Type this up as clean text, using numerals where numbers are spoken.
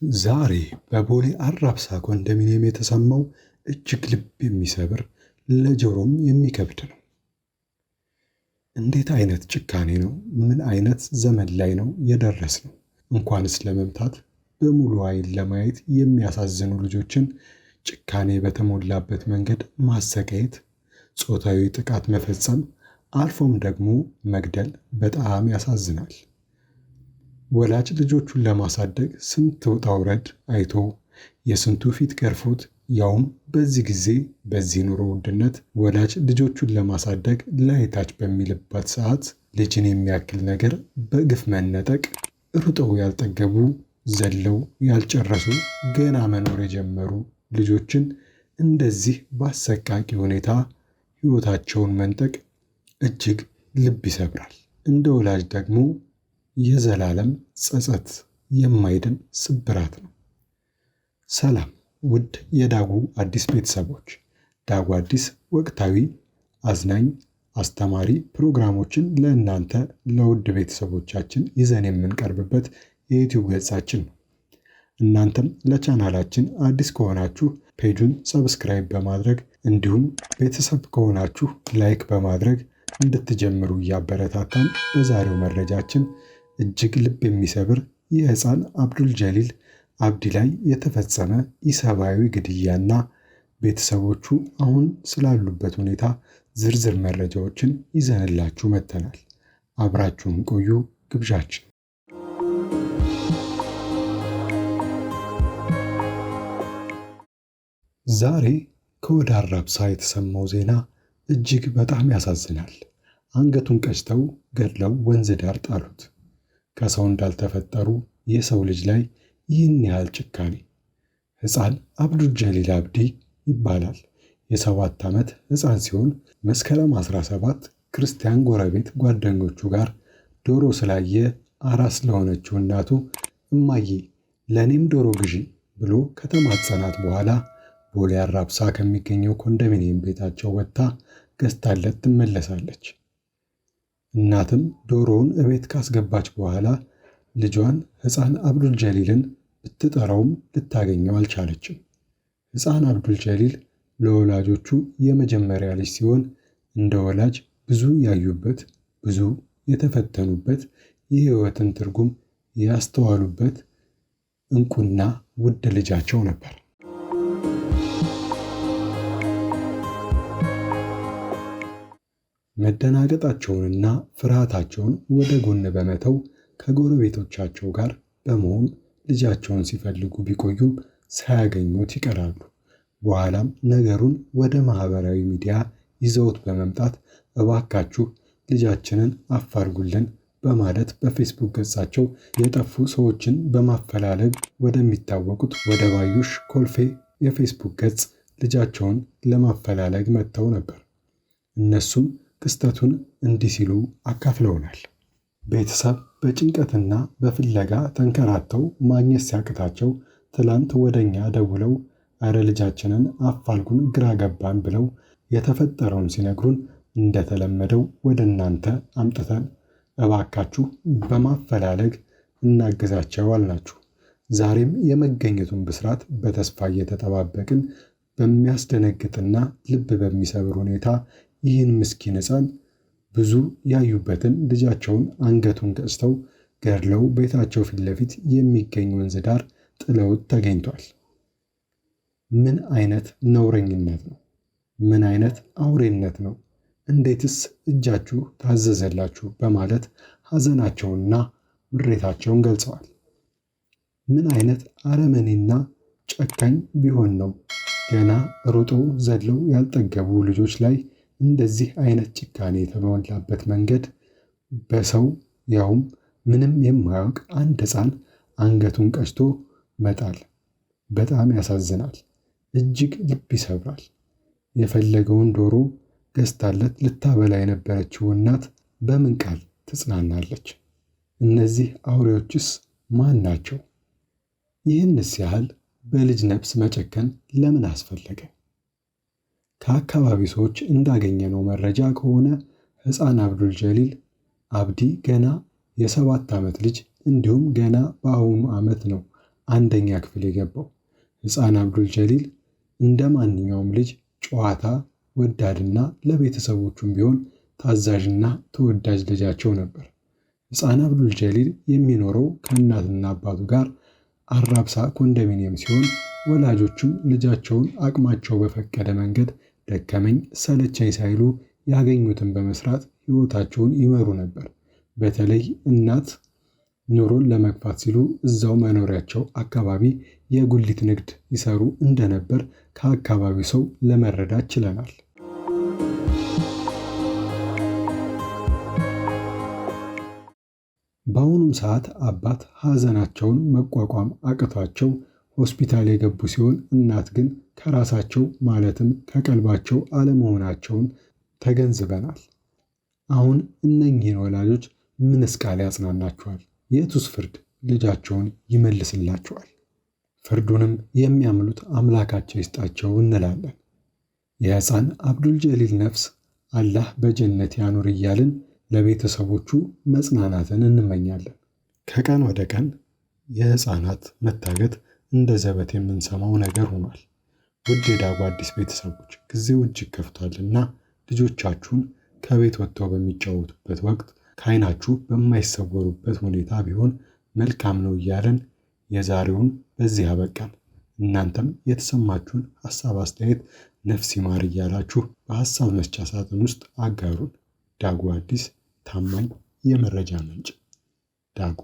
ዛሬ በቦሌ አራብሳ ኮንዶሚኒየም የተሰማው እጅግ ልብ የሚሰብር ለጆሮም የሚከብድ ነው። እንዴት አይነት ጭካኔ ነው! ምን አይነት ዘመን ላይ ነው የደረስነው! እንኳንስ ለመምታት በሙሉ አይን ለማየት የሚያሳዝኑ ልጆችን ጭካኔ በተሞላበት መንገድ ማሰቃየት፣ ጾታዊ ጥቃት መፈጸም፣ አልፎም ደግሞ መግደል በጣም ያሳዝናል። ወላጅ ልጆቹን ለማሳደግ ስንት ውጣ ውረድ አይቶ የስንቱ ፊት ገርፎት፣ ያውም በዚህ ጊዜ በዚህ ኑሮ ውድነት ወላጅ ልጆቹን ለማሳደግ ላይታች በሚልባት ሰዓት ልጅን የሚያክል ነገር በግፍ መነጠቅ፣ ሩጠው ያልጠገቡ ዘለው ያልጨረሱ ገና መኖር የጀመሩ ልጆችን እንደዚህ በአሰቃቂ ሁኔታ ሕይወታቸውን መንጠቅ እጅግ ልብ ይሰብራል። እንደ ወላጅ ደግሞ የዘላለም ጸጸት የማይድን ስብራት ነው። ሰላም ውድ የዳጉ አዲስ ቤተሰቦች፣ ዳጉ አዲስ ወቅታዊ፣ አዝናኝ፣ አስተማሪ ፕሮግራሞችን ለእናንተ ለውድ ቤተሰቦቻችን ይዘን የምንቀርብበት የዩቲዩብ ገጻችን ነው። እናንተም ለቻናላችን አዲስ ከሆናችሁ ፔጁን ሰብስክራይብ በማድረግ እንዲሁም ቤተሰብ ከሆናችሁ ላይክ በማድረግ እንድትጀምሩ እያበረታታን በዛሬው መረጃችን እጅግ ልብ የሚሰብር የሕፃን አብዱል ጀሊል አብዲ ላይ የተፈጸመ ኢሰብአዊ ግድያና ቤተሰቦቹ አሁን ስላሉበት ሁኔታ ዝርዝር መረጃዎችን ይዘንላችሁ መጥተናል። አብራችሁን ቆዩ ግብዣችን። ዛሬ ከወደ አራብሳ የተሰማው ዜና እጅግ በጣም ያሳዝናል። አንገቱን ቀጭተው ገድለው ወንዝ ዳር ጣሉት። ከሰው እንዳልተፈጠሩ የሰው ልጅ ላይ ይህን ያህል ጭካኔ! ሕፃን አብዱል ጀሊል አብዲ ይባላል። የ7 ዓመት ሕፃን ሲሆን መስከረም 17 ክርስቲያን ጎረቤት ጓደኞቹ ጋር ዶሮ ስላየ አራስ ለሆነችው እናቱ እማዬ ለእኔም ዶሮ ግዢ ብሎ ከተማጸናት በኋላ ቦሌ አራብሳ ከሚገኘው ኮንዶሚኒየም ቤታቸው ወጥታ ገዝታለት ትመለሳለች። እናትም ዶሮውን እቤት ካስገባች በኋላ ልጇን ሕፃን አብዱል ጀሊልን ብትጠራውም ልታገኘው አልቻለችም። ሕፃን አብዱል ጀሊል ለወላጆቹ የመጀመሪያ ልጅ ሲሆን እንደ ወላጅ ብዙ ያዩበት፣ ብዙ የተፈተኑበት፣ የሕይወትን ትርጉም ያስተዋሉበት እንቁና ውድ ልጃቸው ነበር። መደናገጣቸውንና ፍርሃታቸውን ወደ ጎን በመተው ከጎረቤቶቻቸው ጋር በመሆን ልጃቸውን ሲፈልጉ ቢቆዩም ሳያገኙት ይቀራሉ። በኋላም ነገሩን ወደ ማህበራዊ ሚዲያ ይዘውት በመምጣት እባካችሁ ልጃችንን አፋልጉልን በማለት በፌስቡክ ገጻቸው የጠፉ ሰዎችን በማፈላለግ ወደሚታወቁት ወደ ባዩሽ ኮልፌ የፌስቡክ ገጽ ልጃቸውን ለማፈላለግ መጥተው ነበር። እነሱም ክስተቱን እንዲህ ሲሉ አካፍለውናል። ቤተሰብ በጭንቀትና በፍለጋ ተንከራተው ማግኘት ሲያቅታቸው ትላንት ወደኛ ደውለው አረ ልጃችንን አፋልጉን ግራ ገባን ብለው የተፈጠረውን ሲነግሩን እንደተለመደው ወደ እናንተ አምጥተን እባካችሁ በማፈላለግ እናግዛቸው አልናችሁ። ዛሬም የመገኘቱን ብስራት በተስፋ እየተጠባበቅን በሚያስደነግጥና ልብ በሚሰብር ሁኔታ ይህን ምስኪን ሕፃን ብዙ ያዩበትን ልጃቸውን አንገቱን ቀጭተው ገድለው ቤታቸው ፊት ለፊት የሚገኝ ወንዝ ዳር ጥለውት ተገኝቷል። ምን አይነት ነውረኝነት ነው! ምን አይነት አውሬነት ነው! እንዴትስ እጃችሁ ታዘዘላችሁ! በማለት ሐዘናቸውንና ምሬታቸውን ገልጸዋል። ምን አይነት አረመኔና ጨካኝ ቢሆን ነው ገና ሮጦ ዘለው ያልጠገቡ ልጆች ላይ እንደዚህ አይነት ጭካኔ የተሞላበት መንገድ በሰው ያውም ምንም የማያውቅ አንድ ሕፃን አንገቱን ቀጭቶ መጣል በጣም ያሳዝናል። እጅግ ልብ ይሰብራል። የፈለገውን ዶሮ ገዝታለት ልታበላ የነበረችው እናት በምን ቃል ትጽናናለች? እነዚህ አውሬዎችስ ማን ናቸው? ይህንስ ያህል በልጅ ነፍስ መጨከን ለምን አስፈለገ? ከአካባቢ ሰዎች እንዳገኘነው መረጃ ከሆነ ሕፃን አብዱል ጀሊል አብዲ ገና የ7 ዓመት ልጅ እንዲሁም ገና በአሁኑ ዓመት ነው 1ኛ ክፍል የገባው። ሕፃን አብዱል ጀሊል እንደ ማንኛውም ልጅ ጨዋታ ወዳድና ለቤተሰቦቹም ቢሆን ታዛዥና ተወዳጅ ልጃቸው ነበር። ሕፃን አብዱል ጀሊል የሚኖረው ከእናትና አባቱ ጋር አራብሳ ኮንዶሚኒየም ሲሆን ወላጆቹም ልጃቸውን አቅማቸው በፈቀደ መንገድ ደከመኝ ሰለቸኝ ሳይሉ ያገኙትን በመስራት ሕይወታቸውን ይመሩ ነበር። በተለይ እናት ኑሮን ለመግፋት ሲሉ እዛው መኖሪያቸው አካባቢ የጉሊት ንግድ ይሰሩ እንደነበር ከአካባቢው ሰው ለመረዳት ችለናል። በአሁኑም ሰዓት አባት ሐዘናቸውን መቋቋም አቅቷቸው ሆስፒታል የገቡ ሲሆን እናት ግን ከራሳቸው ማለትም ከቀልባቸው አለመሆናቸውን ተገንዝበናል። አሁን እነኚህን ወላጆች ምንስ ቃል ያጽናናቸዋል? የቱስ ፍርድ ልጃቸውን ይመልስላቸዋል? ፍርዱንም የሚያምሉት አምላካቸው ይስጣቸው እንላለን። የሕፃን አብዱል ጀሊል ነፍስ አላህ በጀነት ያኑር እያልን ለቤተሰቦቹ መጽናናትን እንመኛለን። ከቀን ወደ ቀን የሕፃናት መታገት እንደ ዘበት የምንሰማው ነገር ሆኗል። ውድ የዳጉ አዲስ ቤተሰቦች ጊዜው እጅግ ከፍቷልና ልጆቻችሁን ከቤት ወጥተው በሚጫወቱበት ወቅት ከዓይናችሁ በማይሰወሩበት ሁኔታ ቢሆን መልካም ነው እያለን የዛሬውን በዚህ አበቃን። እናንተም የተሰማችሁን ሐሳብ አስተያየት ነፍስ ይማር እያላችሁ በሐሳብ መስጫ ሳጥን ውስጥ አጋሩን። ዳጉ አዲስ ታማኝ የመረጃ ምንጭ ዳጉ